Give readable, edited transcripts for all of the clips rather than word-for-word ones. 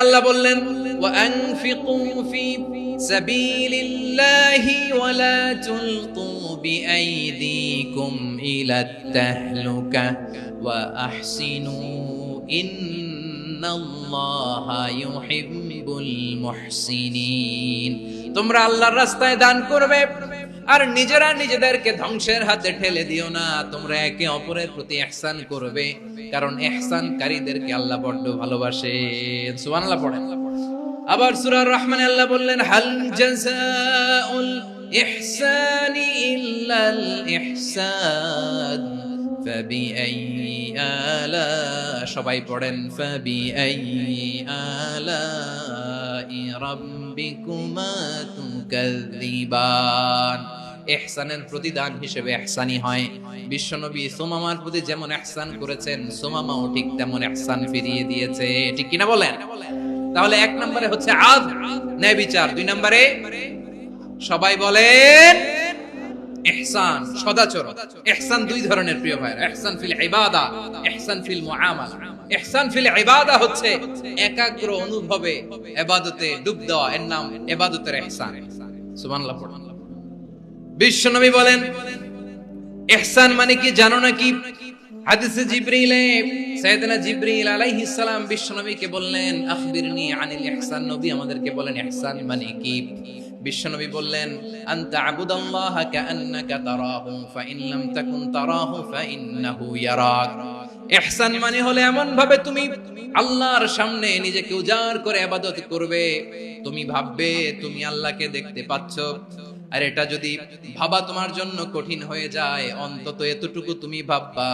আল্লাহ বললেন ওয়া আনফিকু ফি সাবিলিল্লাহি ওয়া লা তুলকু বিআইদিকুম ইলাত তাহলুকা ওয়া আহসিনু ইন্নাল্লাহা ইউহিব্বুল মুহসিনিন। তোমরা আল্লাহর রাস্তায় দান করবে আর নিজেরা নিজেদেরকে ধ্বংসের হাতে ঠেলে দিও না। তোমরা একে অপরের প্রতি ইহসান করবে, কারণ ইহসানকারীদেরকে আল্লাহ বড় ভালোবাসেন। সুবহানাল্লাহ পড়েন। আবার সূরা রহমানে আল্লাহ বললেন হাল জাযাউল ইহসানি ইল্লাল ইহসান ফাবিআইয়ি আলা, সবাই পড়েন ফাবিআইয়ি আলাই রাব্বিকুমা তুকাযযিবান। ইহসানের প্রতিদান হিসেবে ইহসানি হয়। বিশ্বনবী সুমামার প্রতি যেমন ইহসান করেছেন, সুমামাও ঠিক তেমন ইহসান ফিরিয়ে দিয়েছে। ঠিক কিনা বলেন? তাহলে এক নম্বরে হচ্ছে আদল, ন্যায় বিচার। দুই নম্বরে সবাই বলেন ইহসান, সদাচরণ। ইহসান দুই ধরনের প্রিয় ভাইরা, ইহসান ফিল ইবাদা, ইহসান ফিল মুআমালা। ইহসান ফিল ইবাদা হচ্ছে একাগ্র অনুভবে ইবাদতে ডুব দেওয়া, এর নাম ইবাদতের ইহসান। সুবহানাল্লাহ পড়ুন। বিশ্বনবী বলেন ইহসান মানে কি জানো নাকি? হাদিসে জিবরিলে সাইয়েদনা জিবরিল আলাইহিস সালাম বিশ্বনবীকে বললেন আখবিরনি আনিল ইহসান। নবী আমাদেরকে বলেন ইহসান মানে কি? বিশ্বনবী বললেন আনতা আবুদাল্লাহা কাআন্নাকা তারাহু ফাইন লাম তাকুন তারাহু ফাইন্নাহু ইয়ারাক। ইহসান মানে হলো এমন ভাবে তুমি আল্লাহর সামনে নিজেকে উজাড় করে ইবাদত করবে, তুমি ভাববে তুমি আল্লাহকে দেখতে পাচ্ছ। আর এটা যদি ভাবা তোমার জন্য কঠিন হয়ে যায়, অন্তত এতটুকু তুমি ভাববা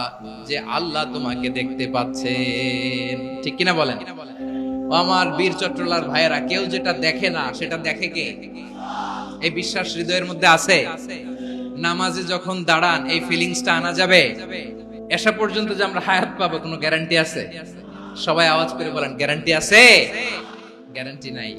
যে আল্লাহ তোমাকে দেখতে পাচ্ছেন। ঠিক কিনা বলেন? ও আমার বীর চট্টলার ভাইয়েরা, কেউ যেটা দেখে না সেটা দেখে কে? এই বিশ্বাস হৃদয়ের মধ্যে আছে? নামাজে যখন দাঁড়ান এই ফিলিংসটা আনা যাবে? এসা পর্যন্ত যে আমরা হায়াত পাবো কোনো গ্যারান্টি আছে? সবাই আওয়াজ করে বলেন গ্যারান্টি আছে? গ্যারান্টি নাই।